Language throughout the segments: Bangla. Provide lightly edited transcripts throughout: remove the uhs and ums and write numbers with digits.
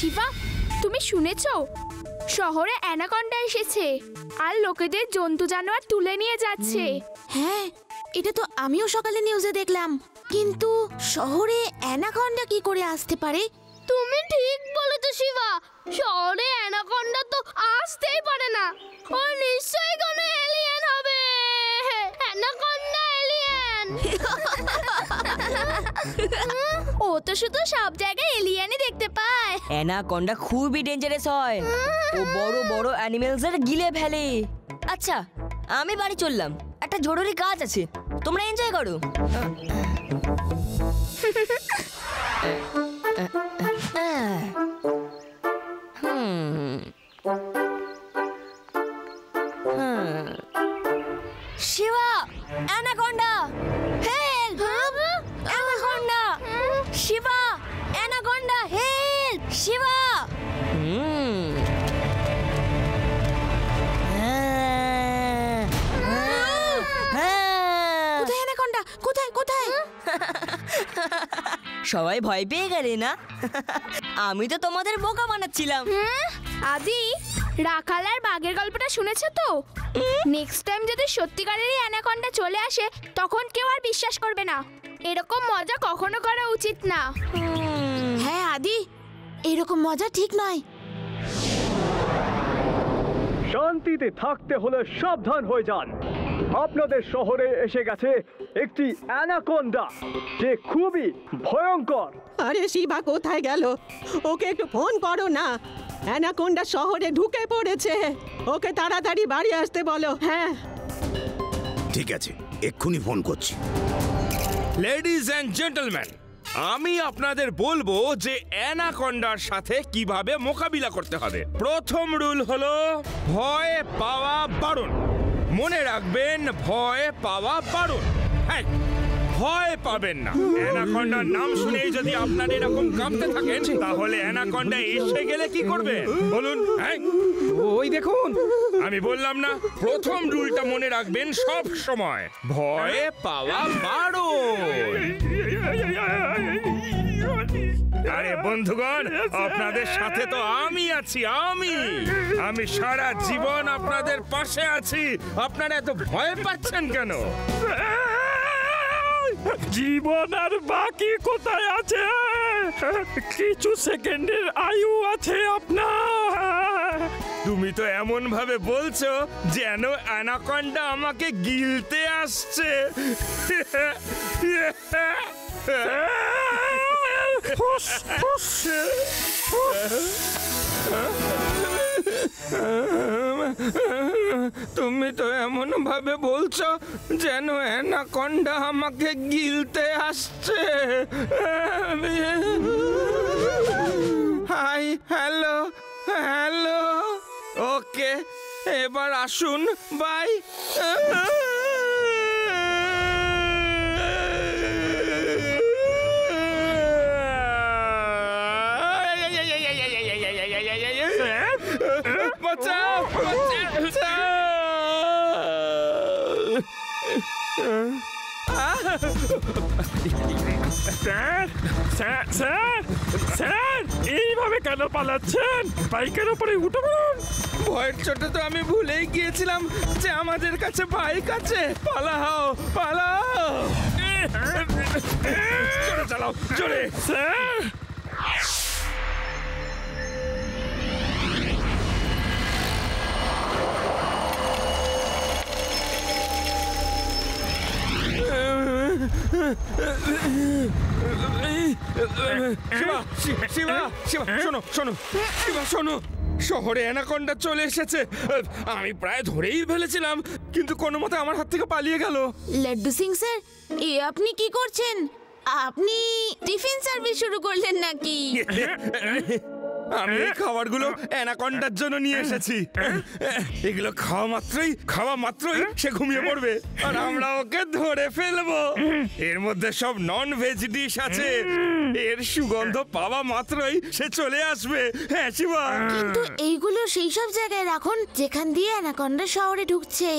শিবা, তুমি শুনেছো শহরে অ্যানাকন্ডা এসেছে আর লোকেদের জন্তু জানোয়ার তুলে নিয়ে যাচ্ছে। হ্যাঁ, এটা তো আমিও সকালে নিউজে দেখলাম, কিন্তু শহরে অ্যানাকন্ডা কি করে আসতে পারে? তুমি ঠিক বলেছো শিবা, শহরে অ্যানাকন্ডা তো আসতেই পারে না। ও নিশ্চয়ই কোনো এলিয়েন হবে। Anaconda alien. ও তো শুধু সব জায়গায় এলিয়েনই দেখতে পায়। অ্যানাকন্ডা খুবই ডেঞ্জারাস হয়, ও বড় বড় অ্যানিমেলসদের গিলে ফেলে। আচ্ছা, আমি বাড়ি চললাম, একটা জরুরি কাজ আছে, তোমরা এনজয় করো। Shiva, anaconda, help! Anaconda! Shiva, anaconda, help! Shiva! কোথায় অ্যানাকন্ডা? কোথায় কোথায়? সবাই ভয় পেয়ে গেলে না? আমি তো তোমাদের বোকা বানাচ্ছিলাম। আদি, রাখাল আর বাঘের গল্পটা শুনেছো তো? নেক্সট টাইম যদি সত্যিকারেরই অ্যানাকন্ডা চলে আসে তখন কেউ আর বিশ্বাস করবে না। এরকম মজা কখনো করা উচিত না। হ্যাঁ আদি, এরকম মজা ঠিক নয়। শান্তিতে থাকতে হলে সাবধান হয়ে যান। আপনাদের শহরে এসে গেছে একটি অ্যানাকন্ডা, যে খুবই ভয়ঙ্কর। আরে শিবা কোথায় গেল? ওকে একটু ফোন করো না। অ্যানাকন্ডা শহরে ঢুকে পড়েছে, ওকে তাড়াতাড়ি বাড়ি আসতে বলো। হ্যাঁ ঠিক আছে, এক্ষুনি ফোন করছি। লেডিজ অ্যান্ড জেন্টলম্যান, আমি আপনাদের বলবো যে অ্যানাকন্ডার সাথে কিভাবে মোকাবিলা করতে হবে। প্রথম রুল হলো ভয় পাওয়া বারণ। মনে রাখবেন, ভয় পাওয়া বারণ। হ্যাঁ, ভয় পাবেন না। অ্যানাকন্ডার নাম শুনেই যদি আপনারা এরকম কাঁপতে থাকেন, তাহলে অ্যানাকন্ডা এসে গেলে কি করবে বলুন? হ্যাঁ, ওই দেখুন, আমি বললাম না, প্রথম রুলটা মনে রাখবেন সব সময়, ভয় পাওয়া বারণ। আরে বন্ধুগণ, আপনাদের সাথে তো আমি আছি। আমি সারা জীবন আপনাদের পাশে আছি। আপনারা এত ভয় পাচ্ছেন কেন? জীবন আর বাকি কোথায় আছে? কিছু সেকেন্ডের আয়ু আছে আপনার। তুমি তো এমন ভাবে বলছো যেন অ্যানাকন্ডা আমাকে গিলতে আসছে। তুমি তো এমন ভাবে বলছো যেন অ্যানাকন্ডা আমাকে গিলতে আসছে। হাই, হ্যালো, ওকে, এবার আসুন, বাই। বাঁচাও, স্যার, এইভাবে কেন পালাচ্ছেন? বাইকের উপরে উঠে পড়ুন। ভয়ের চোটে তো আমি ভুলেই গিয়েছিলাম যে আমাদের কাছে বাইক আছে। পালাও। জোরে চালাও, জোরে। স্যার, শিবা, শোনো, শহরে অ্যানাকন্ডা চলে এসেছে। আমি প্রায় ধরেই ফেলেছিলাম, কিন্তু কোনো মতে আমার হাত থেকে পালিয়ে গেল। লাড্ডু সিং স্যার, আপনি কি করছেন? আপনি টিফিন সার্ভিস শুরু করলেন নাকি? আমি এই খাবারগুলো অ্যানাকন্ডার জন্য নিয়ে এসেছি। এগুলো খাওয়া মাত্রই সে ঘুমিয়ে পড়বে, আর আমরা ওকে ধরে ফেলবো। এর মধ্যে সব নন ভেজ ডিশ আছে। এর সুগন্ধ পাওয়া মাত্রই সে চলে আসবে। হ্যাঁ শিবা, কিন্তু এইগুলো সেই সব জায়গায় রাখুন যেখান দিয়ে অ্যানাকন্ডা শহরে ঢুকছে।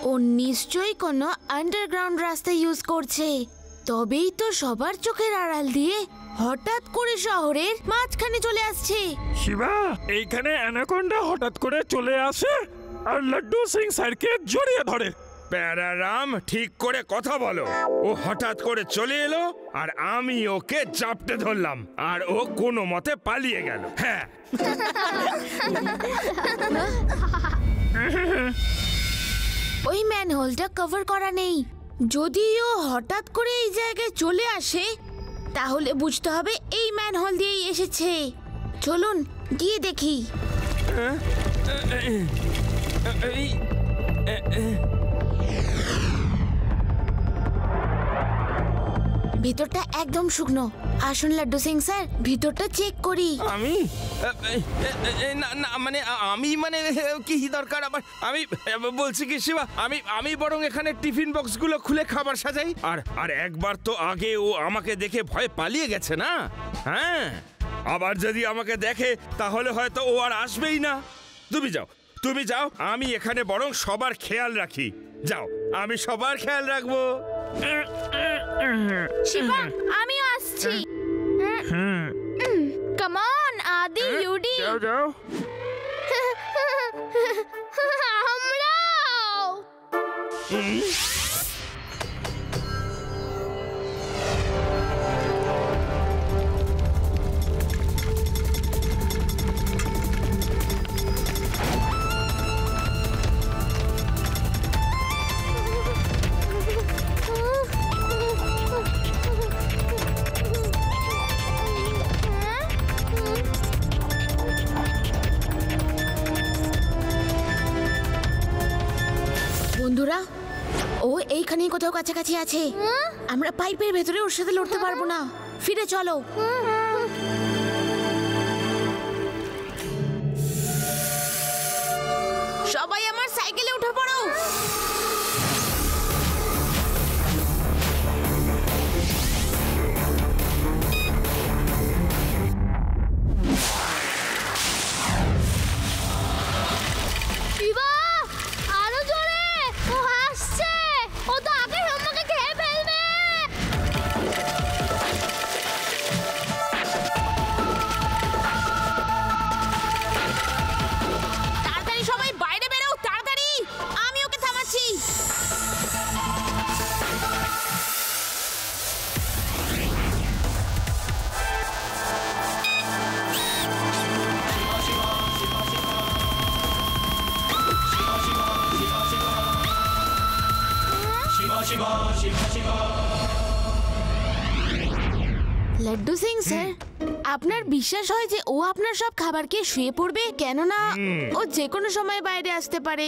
ও নিশ্চয়ই কোনো আন্ডারগ্রাউন্ড রাস্তা ইউজ করছে, তবেই তো সবার চোখের আড়াল দিয়ে হঠাৎ করে শহরের মাঝখানে চলে আসছে। শিবা, এইখানে অ্যানাকোন্ডা হঠাৎ করে চলে আসে আর লাড্ডু সিং স্যারকে জড়িয়ে ধরে। প্যারারাম, ঠিক করে কথা বলো। ও হঠাৎ করে চলে এলো আর আমি ওকে চাপটে ধরলাম আর ও কোনো মতে পালিয়ে গেল। হ্যাঁ, ওই ম্যানহোলটা কভার করা নেই। যদিও হঠাৎ করে এই জায়গায় চলে আসে তাহলে বুঝতে হবে এই ম্যানহোল দিয়েই এসেছে। চলুন গিয়ে দেখি। ভিতরটা একদম শুকনো। আসুন লাড্ডু সিং স্যার, ভিতরটা চেক করি। আমি না না মানে আমি মানে কি দরকার আবার? আমি বলছি কি শিবা, আমি বরং এখানে টিফিন বক্সগুলো খুলে খাবার সাজাই। আর একবার তো আগে ও আমাকে দেখে ভয় পালিয়ে গেছে না? হ্যাঁ, আবার যদি আমাকে দেখে তাহলে হয়তো ও আর আসবেই না। তুমি যাও, আমি এখানে বরং সবার খেয়াল রাখি। যাও, আমি সবার খেয়াল রাখবো। শিবা, আমিও আসছি। কাম অন আদি, ইউডি। যাও। আমরাও। বন্ধুরা, ও এইখানেই কোথাও কাছাকাছি আছে। আমরা পাইপের ভেতরে ওর সাথে লড়তে পারবো না। ফিরে চলো। সবাই আমার সাইকেলে উঠে পড়ো। শিবা, আরো জোরে। ও আসছে। ও তো আগে আমাকে খেয়ে ফেলবে। তাড়াতাড়ি সবাই বাইরে বেরো, তাড়াতাড়ি। আমি ওকে থামাচ্ছি। লাড্ডু সিং স্যার, আপনার বিশ্বাস হয় যে ও আপনার সব খাবার খেয়ে শুয়ে পড়বে? কেননা ও যে কোনো সময় বাইরে আসতে পারে।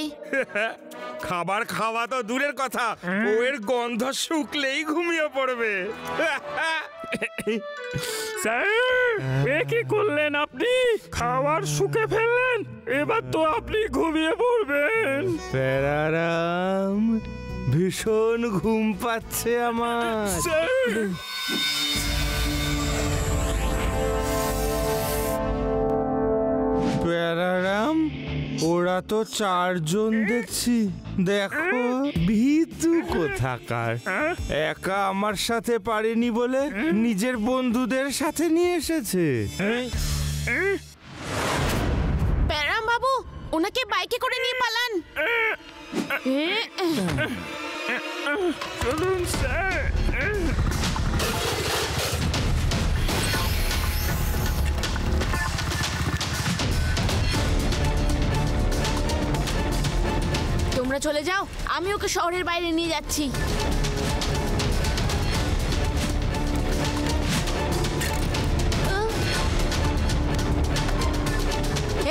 খাবার খাওয়া তো দূরের কথা, ও এর গন্ধ শুকলেই ঘুমিয়ে পড়বে। স্যার, এ কি করলেন আপনি? খাবার শুকে ফেললেন, এবার তো আপনি ঘুমিয়ে পড়বেন। প্যারারাম, ভীষণ ঘুম পাচ্ছে আমার। স্যার, প্যারারাম, ওরা তো চারজন দেখছি। দেখো, ভীতু কোথাকার। একা আমার সাথে পারেনি বলে নিজের বন্ধুদের সাথে নিয়ে এসেছে। প্যারাম বাবু, ওনাকে বাইকে করে নিয়ে পালান। চলুন স্যার। তোমরা চলে যাও, আমি ওকে শহরের বাইরে নিয়ে যাচ্ছি।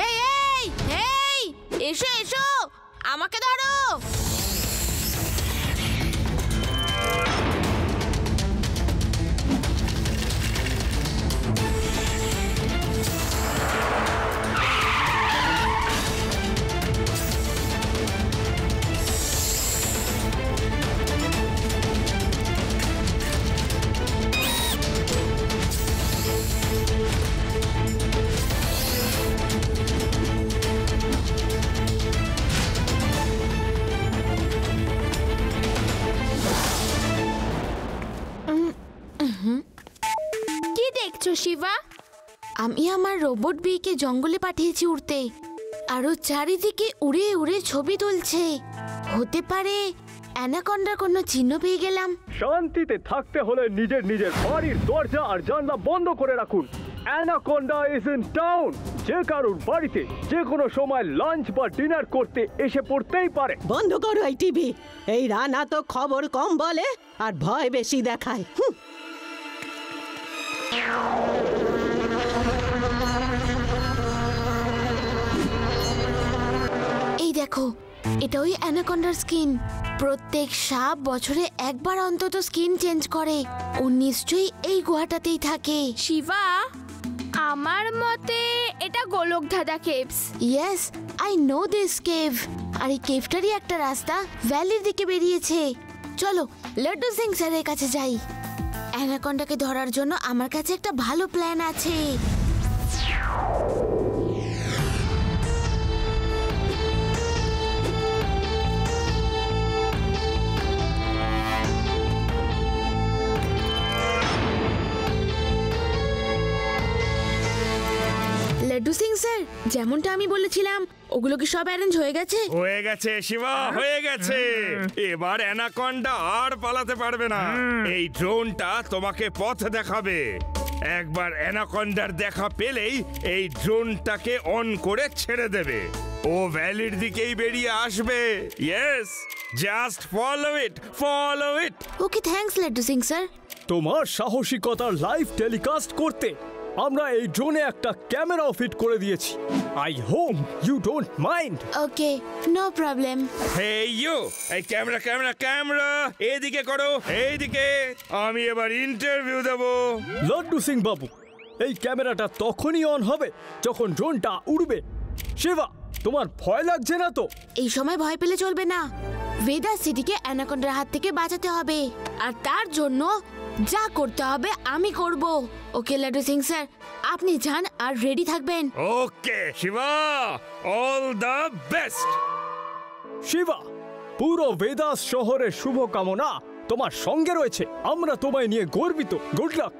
এই এই এই, এসো এসো, আমাকে ধরো। করেছো শিবা? আমি আমার রোবট বিকে জঙ্গলে পাঠিয়েছি উড়তে, আরো চারিদিকে উড়ে উড়ে ছবি তুলছে। হতে পারে অ্যানাকন্ডার কোনো চিহ্ন পেয়ে গেলাম। শান্তিতে থাকতে হলে নিজের নিজের বাড়ির দরজা আর জানলা বন্ধ করে রাখুন। Anaconda is in town. যে কারোর বাড়িতে যে কোনো সময় লাঞ্চ বা ডিনার করতে এসে পড়তেই পারে। বন্ধ করো এই টিভি। এই রানা তো খবর কম বলে আর ভয় বেশি দেখায়। এই দেখো, এটা ওই অ্যানাকন্ডার স্কিন। প্রত্যেক সাপ বছরে একবার অন্তত স্কিন চেঞ্জ করে। ও নিশ্চয়ই এই গুহাটাতেই থাকে। শিবা, আমার মতে এটা গোলকধাঁধা caves. Yes, I know this cave. আর এই কেভটারই একটা রাস্তা ভ্যালির দিকে বেরিয়েছে। চলো লাড্ডু সিং স্যারের কাছে যাই। অ্যানাকন্ডাকে ধরার জন্য আমার কাছে একটা ভালো প্ল্যান আছে। লাড্ডু সিং স্যার, যেমনটা আমি বলেছিলাম ওগুলো কি সব অ্যারেঞ্জ হয়ে গেছে? হয়ে গেছে শিবা, হয়ে গেছে। এবার অ্যানাকন্ডা আর পালাতে পারবে না। এই ড্রোনটা তোমাকে পথ দেখাবে। একবার অ্যানাকন্ডার দেখা পেলেই এই ড্রোনটাকে অন করে ছেড়ে দেবে। ও ভ্যালির দিকেই বেরিয়ে আসবে। Yes, just follow it, follow it. Okay, thanks Laddu Singh sir. তোমার সাহসিকতার লাইভ টেলিকাস্ট করতে আমরা এই ড্রোনে একটা ক্যামেরাও ফিট করে দিয়েছি। I hope you don't mind. Okay, no problem. Hey you, এই ক্যামেরা ক্যামেরা ক্যামেরা এদিকে করো, এইদিকে। আমি এবার ইন্টারভিউ দেব। লাড্ডু সিং বাবু, এই ক্যামেরাটা তখনই অন হবে যখন ড্রোনটা উড়বে। শিবা, তোমার ভয় লাগছে না তো? এই সময় ভয় পেলে চলবে না। ভেদাস সিটিকে অ্যানাকন্ডার হাত থেকে বাঁচাতে হবে, আর তার জন্য যা করতে হবে আমি করব। ওকে লাড্ডু সিং স্যার, আপনি যান আর রেডি থাকবেন। Okay Shiva, all the best. Shiva, পুরো ভেদাস শহরের শুভকামনা তোমার সঙ্গে রয়েছে। আমরা তোমায় নিয়ে গর্বিত। Good luck.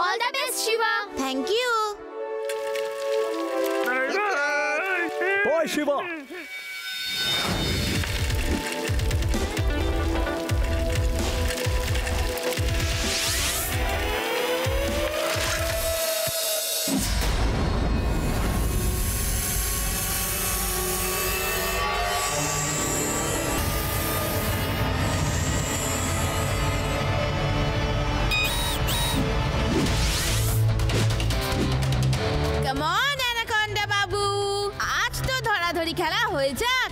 All the best Shiva. Thank you. Bye Shiva. Come on anaconda বাবু, আজ তো ধরাধরি খেলা হয়ে যাক।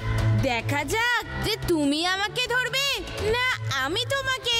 দেখা যাক যে তুমি আমাকে ধরবে না আমি তোমাকে।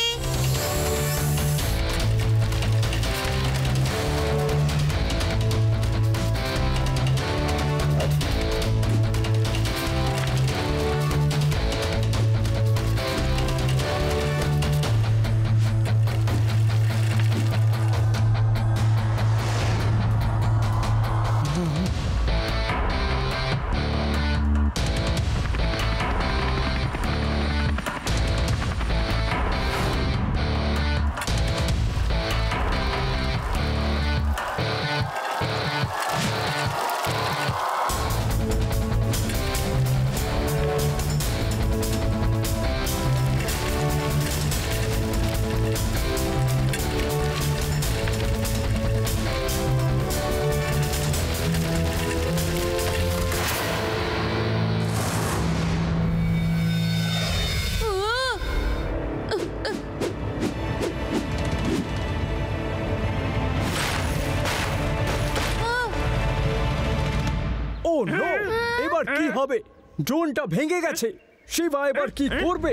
এবার কি হবে? ড্রোনটা ভেঙে গেছে। শিবা এবার কি করবে?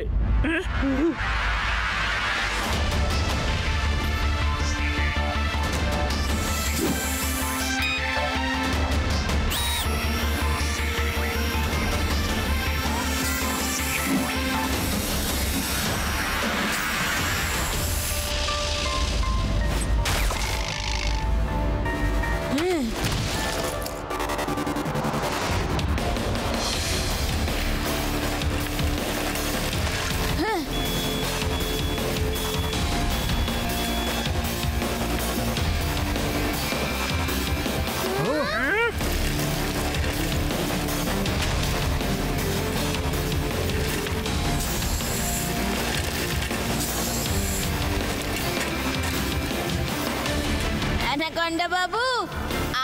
অ্যানাকন্ডা বাবু,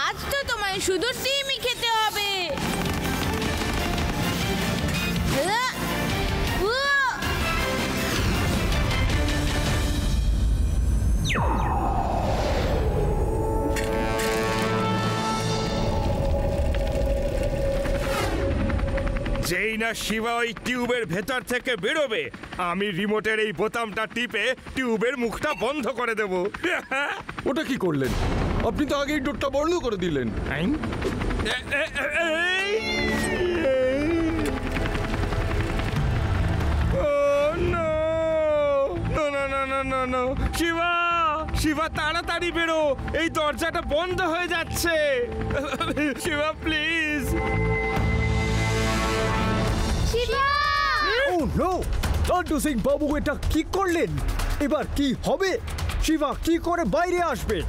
আজ তো তোমায় শুধু ডিমই খেতে হবে। যেই না শিবা ওই টিউবের ভেতর থেকে বেরোবে, আমি রিমোটের এই বোতামটা টিপে টিউবের মুখটা বন্ধ করে দেব। ওটা কি করলেন? আপনি তো আগেই ডোরটা বন্ধ করে দিলেন। শিবা, শিবা তাড়াতাড়ি বেরো, এই দরজাটা বন্ধ হয়ে যাচ্ছে। Shiva please. Oh no, Laddu Singh বাবু এটা কি করলেন? এবার কি হবে? শিবা কি করে বাইরে আসবে?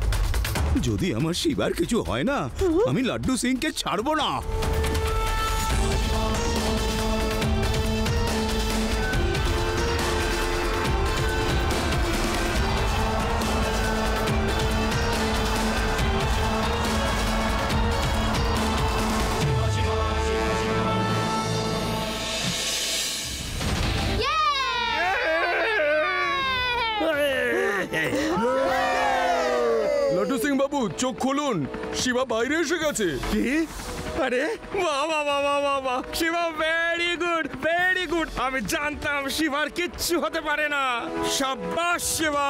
যদি আমার শিবার কিছু হয় না, আমি লাড্ডু সিংকে ছাড়বো না। লাড্ডু সিং বাবু চোখ খুলুন, শিবা বাইরে এসে গেছে। কি? আরে বাহ বাহ বাহ বাহ বাহ, Shiva very good, very good. আমি জানতাম শিবার কিচ্ছু হতে পারে না। সাব্বাস শিবা।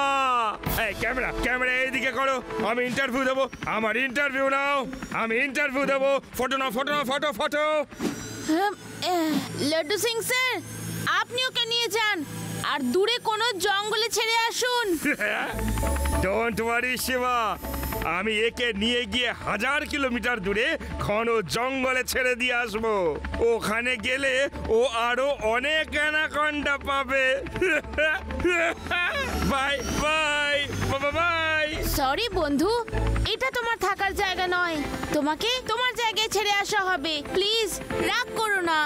এই ক্যামেরা, ক্যামেরা এইদিকে করো, আমি ইন্টারভিউ দেবো। আমার ইন্টারভিউ নাও, আমি ইন্টারভিউ দেবো। ফটো নাও, ফটো নাও, photo photo. Laddu Singh sir, আপনি ওকে নিয়ে যান আর দূরে কোনো জঙ্গলে ছেড়ে আসুন। ডোন্ট ওয়ারি শিবা, আমি একে নিয়ে গিয়ে 1000 কিলোমিটার দূরে ঘন জঙ্গলে ছেড়ে দিয়ে আসবো। ওখানে গেলে ও আরো অনেক অ্যানাকন্ডা পাবে। Bye bye bye. সরি বন্ধু, এটা তোমার থাকার জায়গা নয়। তোমাকে তোমার জায়গায় ছেড়ে আসা হবে। প্লিজ রাগ করো না।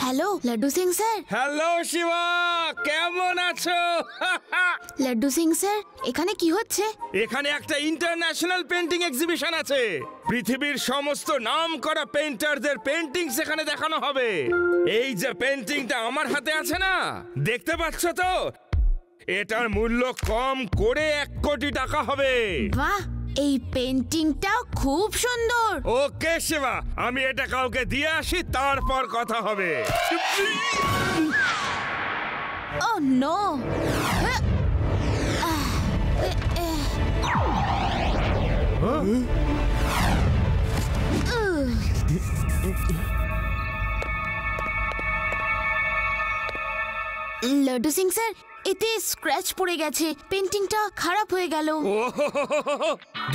Hello Laddu Singh sir. Hello Shiva, কেমন আছো? লাড্ডু সিং স্যার, এখানে কি হচ্ছে? এখানে একটা ইন্টারন্যাশনাল পেন্টিং এক্সিবিশন আছে। পৃথিবীর সমস্ত নামকরা পেইন্টারদের পেন্টিং সেখানে দেখানো হবে। এই যে পেন্টিংটা আমার হাতে আছে না, দেখতে পাচ্ছ তো? এটার মূল্য কম করে 1 কোটি টাকা হবে। বাহ, এই পেন্টিংটাও খুব সুন্দর। ওকে শিবা, আমি এটা কাউকে দিয়ে আসি, তারপর কথা হবে। ও নো। লাড্ডু সিং স্যার, এতে স্ক্র্যাচ পড়ে গেছে, পেন্টিংটা খারাপ হয়ে গেল।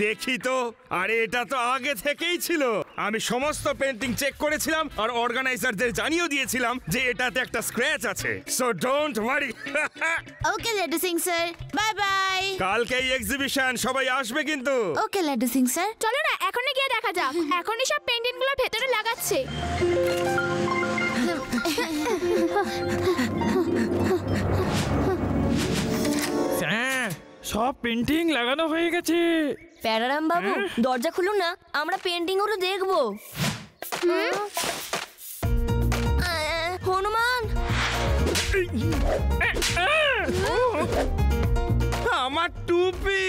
দেখি তো। আরে এটা তো আগে থেকেই ছিল। আমি সমস্ত পেন্টিং চেক করেছিলাম আর অর্গানাইজারদের জানিয়ে দিয়েছিলাম যে এটাতে একটা স্ক্র্যাচ আছে। So don't worry. Okay Laddu Singh sir, bye bye. কালকে এই এক্সিবিশন, সবাই আসবে কিন্তু। Okay Laddu Singh sir. চলো না এখনই গিয়ে দেখা যাক। এখনই সব পেন্টিং গুলো ভেতরে লাগাচ্ছে। সব পেন্টিং লাগানো হয়ে গেছে। প্যারারাম বাবু, দরজা খুলুন না, আমরা পেন্টিং গুলো দেখবো। হনুমান, আমার টুপি।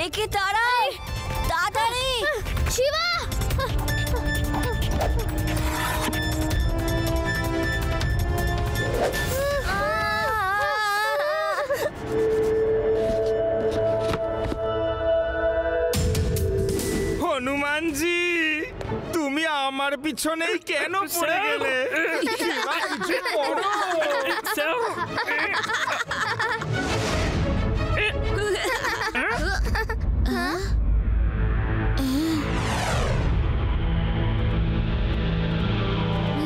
একে তাড়াও, তাড়াতাড়ি। শিবা! হনুমানজি, তুমি আমার পিছনেই কেন পড়ে গেলে? শিবা, কিছু করো।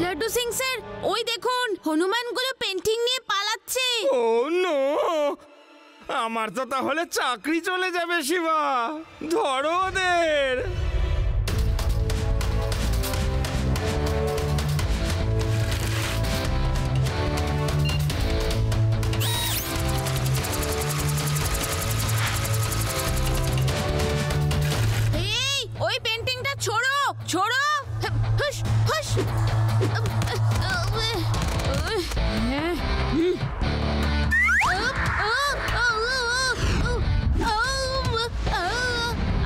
লাড্ডু সিং স্যার, ওই দেখুন হনুমানগুলো পেন্টিং নিয়ে পালাচ্ছে। ও নো, আমার তো তাহলে চাকরি চলে যাবে। শিবা, ধরো ওদের। এই, ওই পেন্টিংটা ছোড়ো, ছোড়ো। হুশ, হুশ।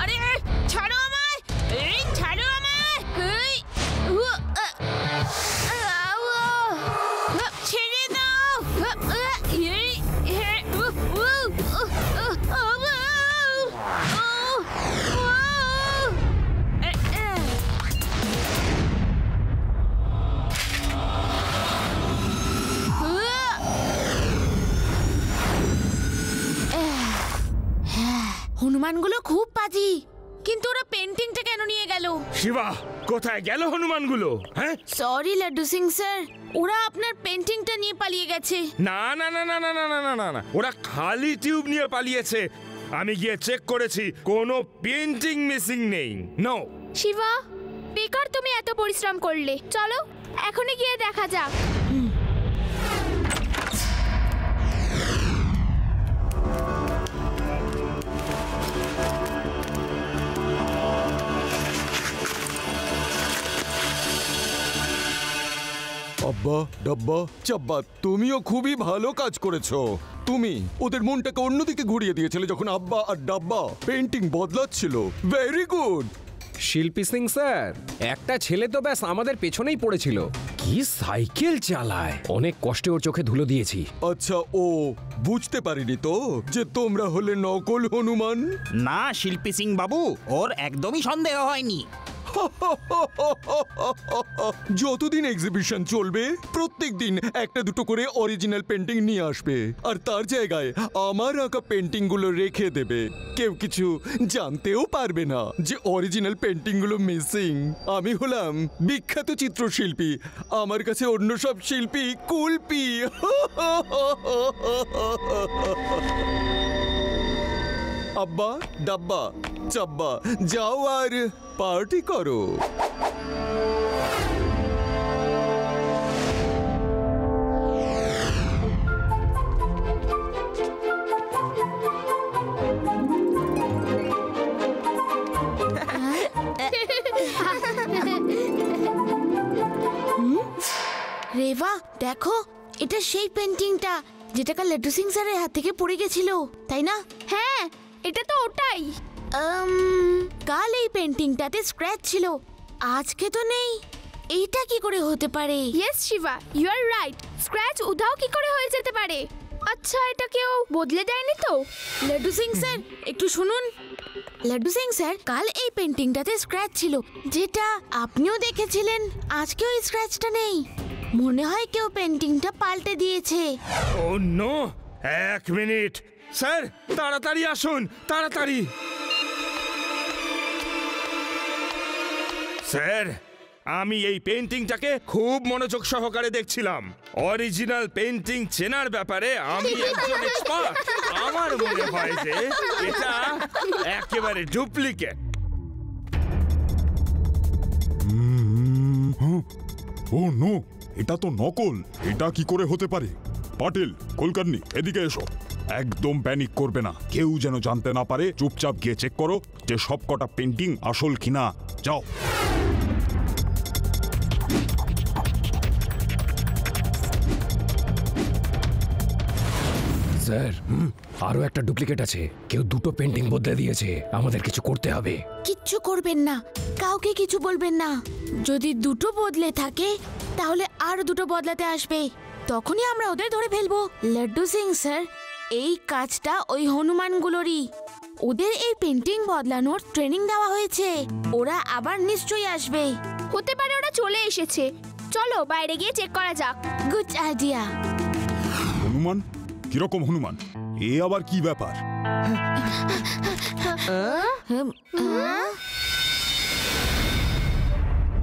আরে ছাড়ো আমায়, এই ছাড়ো আমায়, এই ছেড়ে দাও। হনুমানগুলো খুব বাজি, কিন্তু ওরা পেন্টিংটা কেন নিয়ে গেল? শিবা, কোথায় গেল হনুমানগুলো? হ্যাঁ, সরি লাড্ডু সিং স্যার, ওরা আপনার পেন্টিংটা নিয়ে পালিয়ে গেছে। না না না না না না না না না না, ওরা খালি টিউব নিয়ে পালিয়েছে। আমি গিয়ে চেক করেছি, কোনো পেন্টিং মিসিং নেই। নো। শিবা, বেকার তুমি এত পরিশ্রম করলে। চলো এখনই গিয়ে দেখা যাক। আব্বা ডাব্বা চাব্বা, তুমিও খুবই ভালো কাজ করেছো। তুমি ওদের মনটাকে অন্যদিকে ঘুরিয়ে দিয়েছিলে যখন আব্বা আর ডাব্বা পেন্টিং বদলাচ্ছিল। Very good. শিল্পী সিং স্যার, একটা ছেলে তো ব্যাস আমাদের পেছনেই পড়েছিল। কি সাইকেল চালায়! অনেক কষ্টে ওর চোখে ধুলো দিয়েছি। আচ্ছা, ও বুঝতে পারিনি তো যে তোমরা হলে নকল হনুমান? না শিল্পী সিং বাবু, ওর একদমই সন্দেহ হয়নি। যতদিন এক্সিবিশন চলবে প্রত্যেক দিন একটা দুটো করে অরিজিনাল পেন্টিং নিয়ে আসবে, আর তার জায়গায় আমার আঁকা পেন্টিং গুলো রেখে দেবে। কেউ কিছু জানতেও পারবে না যে অরিজিনাল পেন্টিং গুলো মিসিং। আমি হলাম বিখ্যাত চিত্রশিল্পী, আমার কাছে অন্য সব শিল্পী কুলপি। আব্বা ডাব্বা চাব্বা, যাও আর পার্টি করো। রেভা দেখো, এটা সেই পেন্টিংটা যেটা কাল লাড্ডু সিং স্যারের হাত থেকে পড়ে গেছিল, তাই না? হ্যাঁ, এটা তো ওটাই। কাল এই পেন্টিংটাতে স্ক্র্যাচ ছিল, আজকে তো নেই। এইটা কি করে হতে পারে? Yes Shiva, you are right. Scratch উধাও কি করে হয়ে যেতে পারে? আচ্ছা, এটা কেউ বদলে দেয়নি তো? লাড্ডু সিং স্যার একটু শুনুন। লাড্ডু সিং স্যার, কাল এই পেন্টিংটাতে স্ক্র্যাচ ছিল, যেটা আপনিও দেখেছিলেন। আজকে ওই স্ক্র্যাচটা নেই। মনে হয় কেউ পেন্টিংটা পাল্টে দিয়েছে। ও নো, এক মিনিট স্যার, তাড়াতাড়ি আসুন, তাড়াতাড়ি। স্যার, আমি এই পেন্টিংটাকে খুব মনোযোগ সহকারে দেখছিলাম। অরিজিনাল পেন্টিং চেনার ব্যাপারে আমি একজন এক্সপার্ট। আমার মনে হয় যে এটা একেবারে ডুপ্লিকেট। ও নো, এটা তো নকল। এটা কি করে হতে পারে? পাটিল, কুলকার্নি, এদিকে এসো। একদম প্যানিক করবে না, কেউ যেন জানতে না পারে। চুপচাপ গিয়ে চেক করো যে সব কটা পেন্টিং আসল কিনা। যাও। স্যার, আরো একটা ডুপ্লিকেট আছে। কেউ দুটো পেন্টিং বদলে দিয়েছে। আমাদের কিছু করতে হবে। কিচ্ছু করবেন না, কাউকে কিছু বলবেন না। যদি দুটো বদলে থাকে তাহলে আর দুটো বদলাতে আসবে, তখনই আমরা ওদের ধরে ফেলবো। লাড্ডু সিং স্যার, এই কাজটা ওই হনুমানগুলোরই। ওদের এই পেন্টিং বদলানোর ট্রেনিং দেওয়া হয়েছে। ওরা আবার নিশ্চয়ই আসবে। হতে পারে ওরা চলে এসেছে। চলো বাইরে গিয়ে চেক করা যাক। Good idea. হনুমান, কিরকম হনুমান? এ আবার কি ব্যাপার?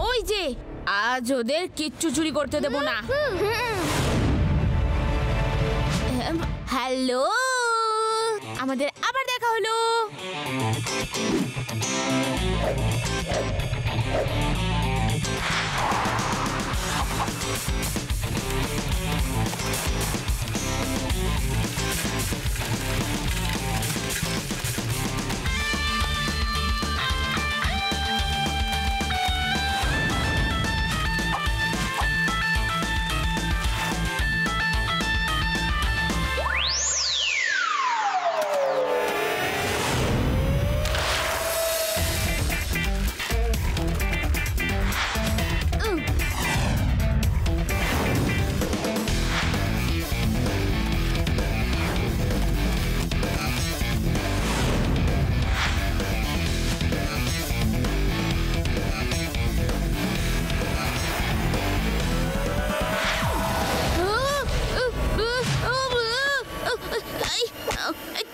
ওই যে, আজ ওদের কিচ্ছু চুরি করতে দেব না। হ্যালো, আমাদের আবার দেখা হলো।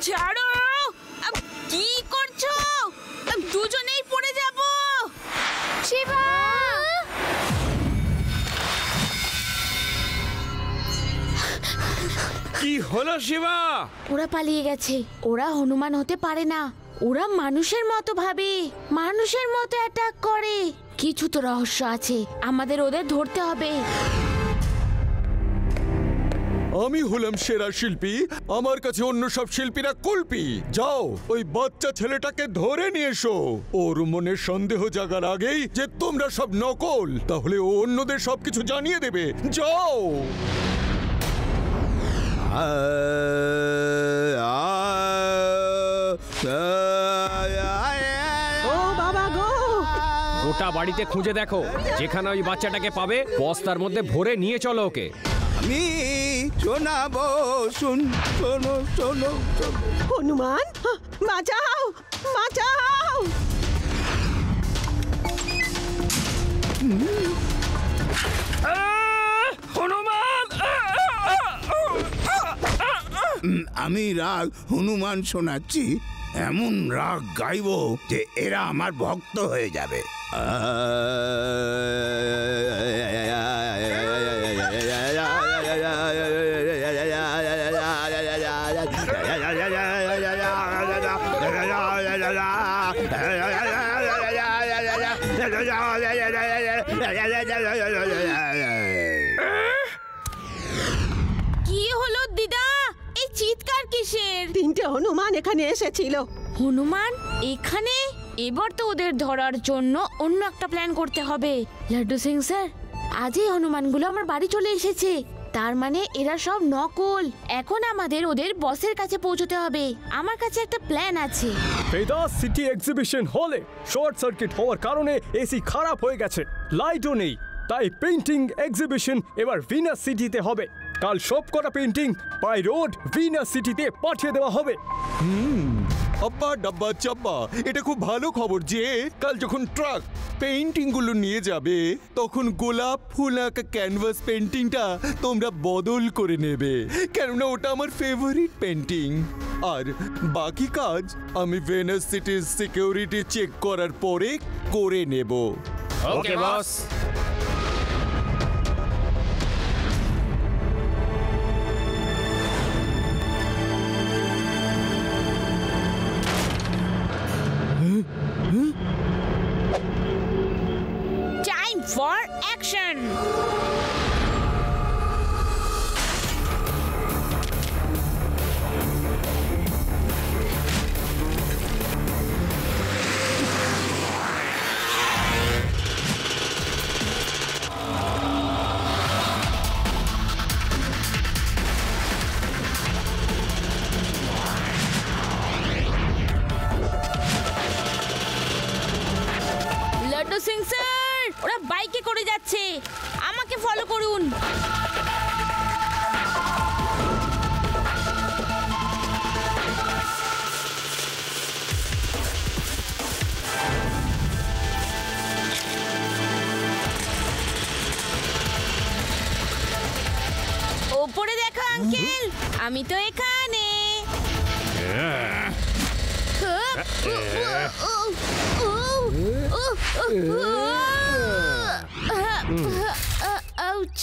ছাড়ো, কি করছো? দুজনেই পড়ে যাব। শিবা, কি হলো শিবা? ওরা পালিয়ে গেছে। ওরা হনুমান হতে পারে না। ওরা মানুষের মতো ভাবে, মানুষের মতো অ্যাটাক করে। কিছু তো রহস্য আছে, আমাদের ওদের ধরতে হবে। আমি হলাম সেরা শিল্পী, আমার কাছে অন্য সব শিল্পীরা কুলপি। যাও, ওই বাচ্চা ছেলেটাকে ধরে নিয়ে এসো। ওর মনে সন্দেহ জাগার আগেই যে তোমরা সব নকল, তাহলে ও অন্যদের সবকিছু জানিয়ে দেবে। যাও। ও বাবা গো, গোটা বাড়িতে খুঁজে দেখো, যেখানে ওই বাচ্চাটাকে পাবে বস্তার মধ্যে ভরে নিয়ে চলো ওকে। আমি শোনাবো, শোনো শোনো। হনুমান, বাঁচাও, বাঁচাও। হনুমান! আমি রাগ হনুমান শোনাচ্ছি, এমন রাগ গাইবো যে এরা আমার ভক্ত হয়ে যাবে। কি হলো দিদা? এই চিৎকার কিসের? 3টে হনুমান এখানে এসেছিল। হনুমান এখানে? এবার তো ওদের ধরার জন্য অন্য একটা প্ল্যান করতে হবে। লাড্ডু সিং স্যার, আজই হনুমানগুলো আমার বাড়ি চলে এসেছে। তার মানে এরা সব নকল। এখন আমাদের ওদের বসের কাছে পৌঁছতে হবে। আমার কাছে একটা প্ল্যান আছে। ভেদাস সিটি এক্সিবিশন হলে শর্ট সার্কিট হওয়ার কারণে এসি খারাপ হয়ে গেছে, লাইটও নেই। তাই পেইন্টিং এক্সিবিশন এবার ভিনাস সিটিতে হবে। কাল সব কটা পেইন্টিং বাই রোড ভিনাস সিটিতে পাঠিয়ে দেওয়া হবে। আব্বা ডাব্বা চাব্বা, এটা খুব ভালো খবর যে কাল যখন ট্রাক পেইন্টিং গুলো নিয়ে যাবে তখন গোলাপ ফুল আঁকা ক্যানভাস পেইন্টিংটা তোমরা বদল করে নেবে, কেননা ওটা আমার ফেভারিট পেইন্টিং। আর বাকি কাজ আমি ভেনাস সিটির সিকিউরিটি চেক করার পরে করে নেব। Okay boss. Time for action! Laddu Singh sir, ওরা বাইকে করে যাচ্ছে, আমাকে ফলো করুন। আমি তো এখানে। আউচ।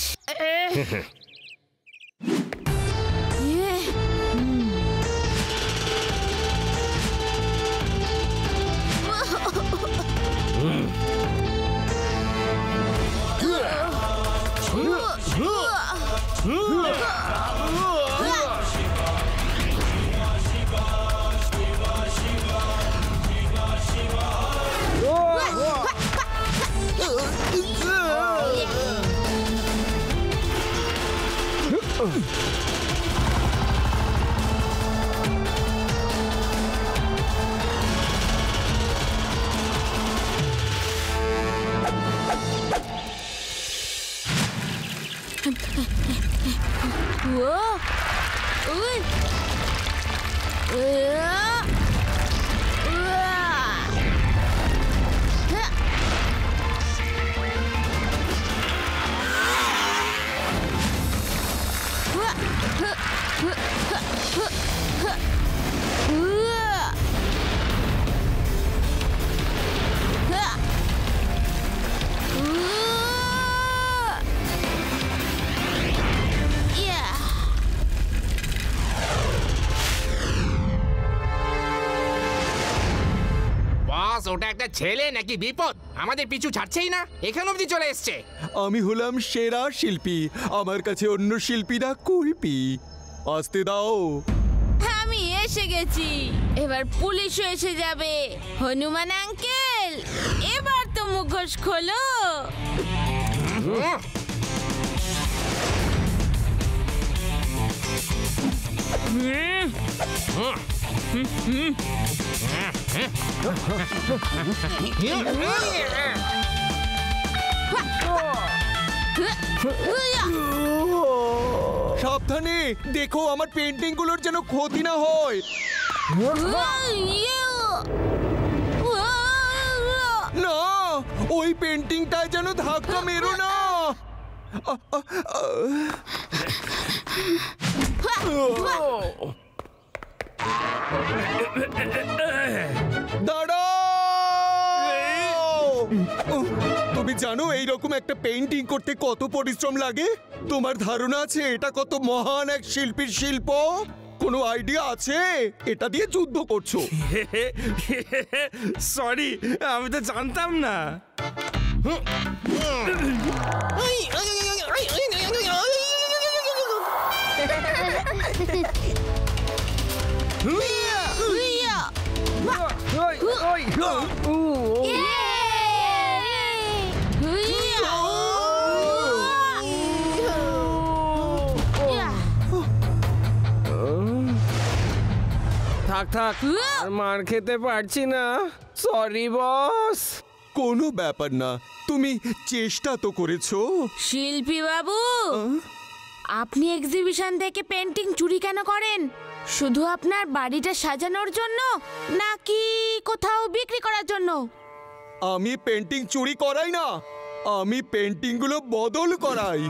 ওটা একটা ছেলে নাকি বিপদ? আমাদের পিছু ছাড়ছেই না, এখান অবধি চলে এসছে। আমি হলাম সেরা শিল্পী, আমার কাছে অন্য শিল্পীরা কুলপি। আসতে দাও। আমি এসে গেছি, এবার পুলিশও এসে যাবে। হনুমান আঙ্কেল, এবার তো মুখোশ খোলো। সাবধানে দেখো, আমার পেন্টিং গুলোর যেন ক্ষতি না হয়। না, ওই পেন্টিংটায় যেন ধাক্কা মেরো না। দাঁড়াও! তুমি জানো এইরকম একটা পেইন্টিং করতে কত পরিশ্রম লাগে? তোমার ধারণা আছে এটা কত মহান এক শিল্পীর শিল্প? কোনো আইডিয়া আছে? এটা দিয়ে যুদ্ধ করছো। সরি, আমি তো জানতাম না। থাক থাক, আর মার খেতে পারছি না। Sorry boss. কোনো ব্যাপার না, তুমি চেষ্টা তো করেছো। শিল্পী বাবু, আপনি এক্সিবিশন থেকে পেন্টিং চুরি কেন করেন? শুধু আপনার বাড়িটা সাজানোর জন্য নাকি কোথাও বিক্রি করার জন্য? আমি পেন্টিং চুরি করাই না, আমি পেন্টিং গুলো বদল করাই।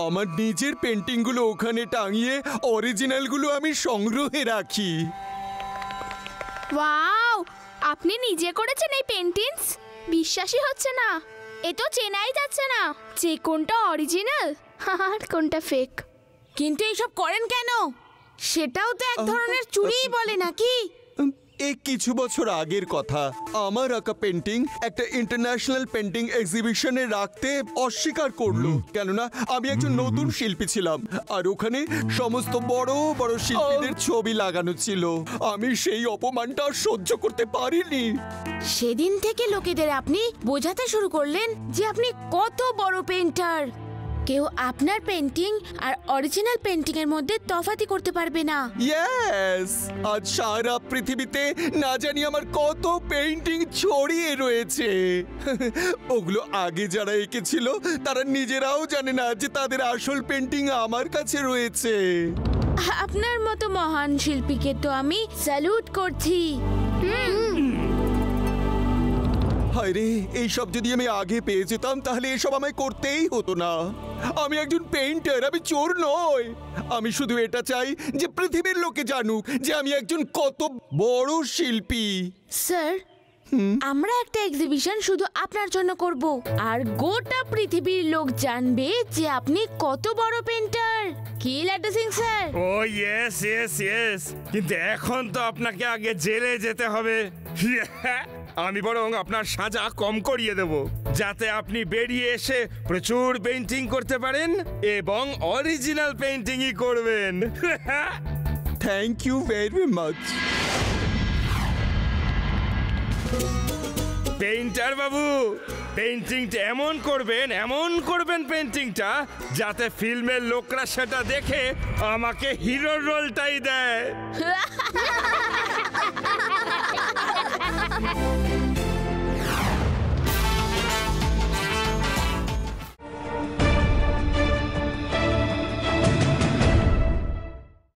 আমার নিজের পেন্টিং গুলো ওখানে টাঙিয়ে অরিজিনাল গুলো আমি সংগ্রহে রাখি। ওয়াও, আপনি নিজে করেছেন এই পেন্টিংস? বিশ্বাসই হচ্ছে না, এ তো চেনাই যাচ্ছে না যে কোনটা অরিজিনাল আর কোনটা ফেক। কিন্তু এইসব করেন কেন? সেটাও তো এক ধরনের চুরিই বলে নাকি? এই কিছু বছর আগের কথা, আমার আঁকা পেন্টিং একটা ইন্টারন্যাশনাল পেন্টিং এক্সিবিশনে রাখতে অস্বীকার করলো, কেননা আমি একজন নতুন শিল্পী ছিলাম আর ওখানে সমস্ত বড় বড় শিল্পীদের ছবি লাগানো ছিল। আমি সেই অপমানটা সহ্য করতে পারিনি। সেদিন থেকে লোকেদের আপনি বোঝাতে শুরু করলেন যে আপনি কত বড় পেইন্টার। কেউ আপনার পেন্টিং আর অরিজিনাল পেন্টিং এর মধ্যে তফাৎ করতে পারবে না। ইয়েস, আজ সারা পৃথিবীতে না জানি আমার কত পেইন্টিং ছড়িয়ে রয়েছে। ওগুলো আগে যারা এঁকেছিল তারা নিজেরাও জানে না যে তাদের আসল পেন্টিং আমার কাছে রয়েছে। আপনার মতো মহান শিল্পীকে তো আমি স্যালুট করছি। হায় রে, এইসব যদি আমি আগে পেয়ে যেতাম তাহলে এসব আমায় করতেই হতো না। আমি একজন পেইন্টার, আমি চোর নই। আমি শুধু এটা চাই যে পৃথিবীর লোকে জানুক যে আমি একজন কত বড় শিল্পী। স্যার, আমরা একটা এক্সিবিশন শুধু আপনার জন্য করব, আর গোটা পৃথিবীর লোক জানবে যে আপনি কত বড় পেইন্টার। কি লাড্ডু সিং স্যার? ও ইয়েস ইয়েস ইয়েস, কিন্তু এখন তো আপনাকে আগে জেলে যেতে হবে। আমি বরং আপনার সাজা কম করিয়ে দেব, যাতে আপনি বেরিয়ে এসে প্রচুর পেইন্টিং করতে পারেন এবং অরিজিনাল পেইন্টিংই করবেন। Thank you very much. Painter বাবু, পেইন্টিংটা এমন করবেন পেইন্টিংটা যাতে ফিল্মের লোকরা সেটা দেখে আমাকে হিরোর রোলটাই দেয়।